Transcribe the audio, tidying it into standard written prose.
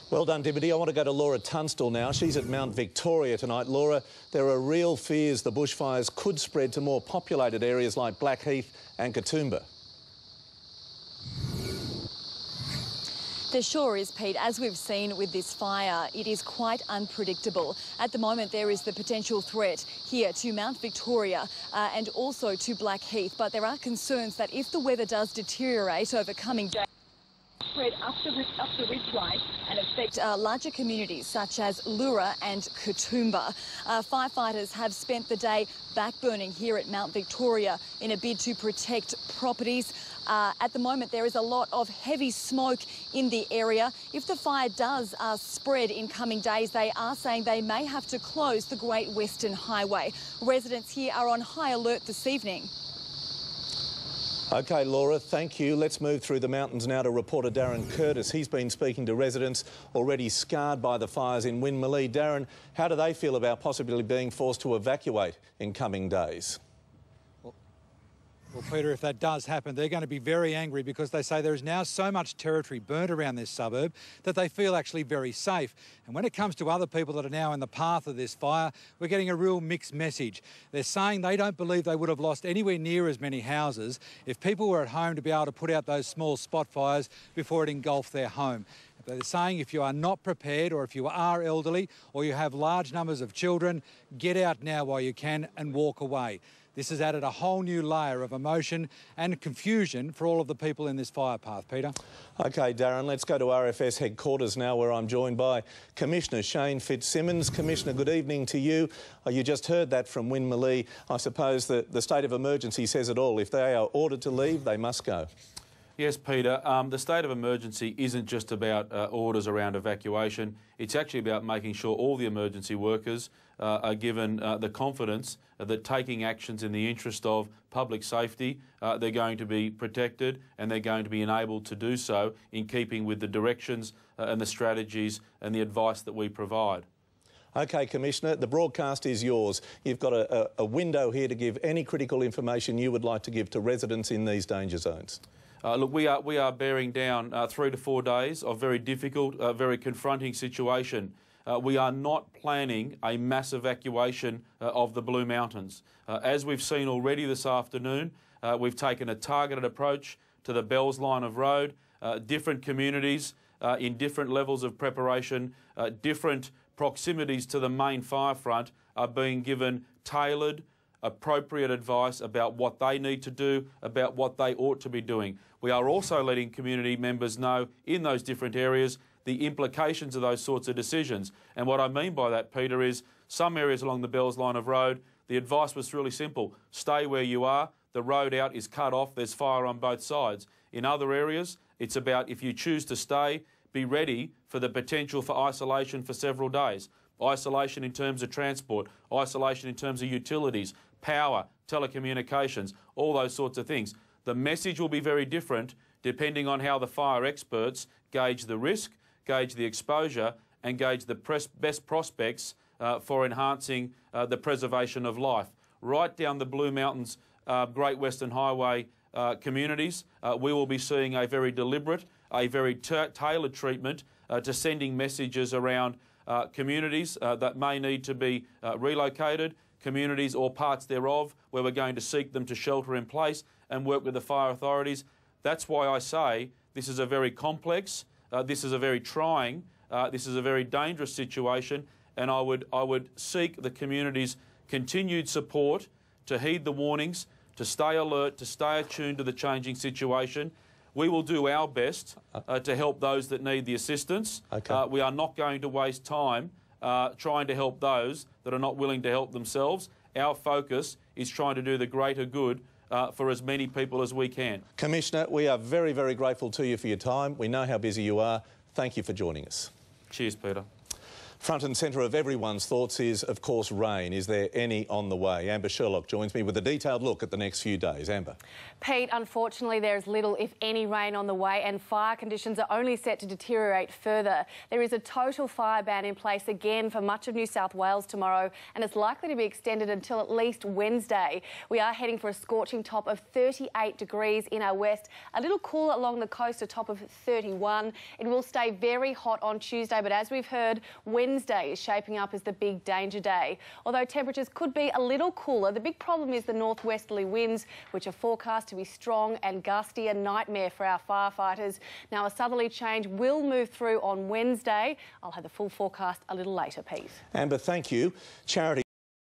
Well done, Dimity. I want to go to Laura Tunstall now. She's at Mount Victoria tonight. Laura, there are real fears the bushfires could spread to more populated areas like Blackheath and Katoomba. There sure is, Pete. As we've seen with this fire, it is quite unpredictable. At the moment, there is the potential threat here to Mount Victoria and also to Blackheath. But there are concerns that if the weather does deteriorate over coming days, spread up the ridgeline and affect larger communities such as Lura and Katoomba. Firefighters have spent the day backburning here at Mount Victoria in a bid to protect properties. At the moment, there is a lot of heavy smoke in the area. If the fire does spread in coming days, they are saying they may have to close the Great Western Highway. Residents here are on high alert this evening. OK, Laura, thank you. Let's move through the mountains now to reporter Darren Curtis. He's been speaking to residents already scarred by the fires in Winmalee. Darren, how do they feel about possibly being forced to evacuate in coming days? Well, Peter, if that does happen, they're going to be very angry because they say there is now so much territory burnt around this suburb that they feel actually very safe. And when it comes to other people that are now in the path of this fire, we're getting a real mixed message. They're saying they don't believe they would have lost anywhere near as many houses if people were at home to be able to put out those small spot fires before it engulfed their home. They're saying if you are not prepared or if you are elderly or you have large numbers of children, get out now while you can and walk away. This has added a whole new layer of emotion and confusion for all of the people in this fire path, Peter. OK, Darren, let's go to RFS headquarters now, where I'm joined by Commissioner Shane Fitzsimmons. Commissioner, good evening to you. You just heard that from Winmalee. I suppose that the state of emergency says it all. If they are ordered to leave, they must go. Yes, Peter. The state of emergency isn't just about orders around evacuation. It's actually about making sure all the emergency workers are given the confidence that taking actions in the interest of public safety, they're going to be protected and they're going to be enabled to do so in keeping with the directions and the strategies and the advice that we provide. OK, Commissioner, the broadcast is yours. You've got a window here to give any critical information you would like to give to residents in these danger zones. Look, we are bearing down 3 to 4 days of very difficult, very confronting situation. We are not planning a mass evacuation of the Blue Mountains. As we've seen already this afternoon, we've taken a targeted approach to the Bells line of road. Different communities in different levels of preparation, different proximities to the main fire front are being given tailored, appropriate advice about what they need to do, about what they ought to be doing. We are also letting community members know in those different areas the implications of those sorts of decisions. And what I mean by that, Peter, is some areas along the Bells line of road, the advice was really simple. Stay where you are. The road out is cut off. There's fire on both sides. In other areas, it's about if you choose to stay, be ready for the potential for isolation for several days. Isolation in terms of transport, isolation in terms of utilities, power, telecommunications, all those sorts of things. The message will be very different depending on how the fire experts gauge the risk, gauge the exposure and gauge the best prospects for enhancing the preservation of life. Right down the Blue Mountains Great Western Highway communities, we will be seeing a very deliberate, a very tailored treatment to sending messages around communities that may need to be relocated, communities or parts thereof where we're going to seek them to shelter in place and work with the fire authorities. That's why I say this is a very complex, this is a very trying, this is a very dangerous situation, and I would seek the community's continued support to heed the warnings, to stay alert, to stay attuned to the changing situation. We will do our best to help those that need the assistance. Okay. We are not going to waste time trying to help those that are not willing to help themselves. Our focus is trying to do the greater good for as many people as we can. Commissioner, we are very, very grateful to you for your time. We know how busy you are. Thank you for joining us. Cheers, Peter. Front and centre of everyone's thoughts is, of course, rain. Is there any on the way? Amber Sherlock joins me with a detailed look at the next few days. Amber. Pete, unfortunately, there's little, if any, rain on the way, and fire conditions are only set to deteriorate further. There is a total fire ban in place again for much of New South Wales tomorrow, and it's likely to be extended until at least Wednesday. We are heading for a scorching top of 38 degrees in our west, a little cooler along the coast, a top of 31. It will stay very hot on Tuesday, but as we've heard, Wednesday is shaping up as the big danger day. Although temperatures could be a little cooler, the big problem is the northwesterly winds, which are forecast to be strong and gusty, a nightmare for our firefighters. Now, a southerly change will move through on Wednesday. I'll have the full forecast a little later, Pete. Amber, thank you. Charity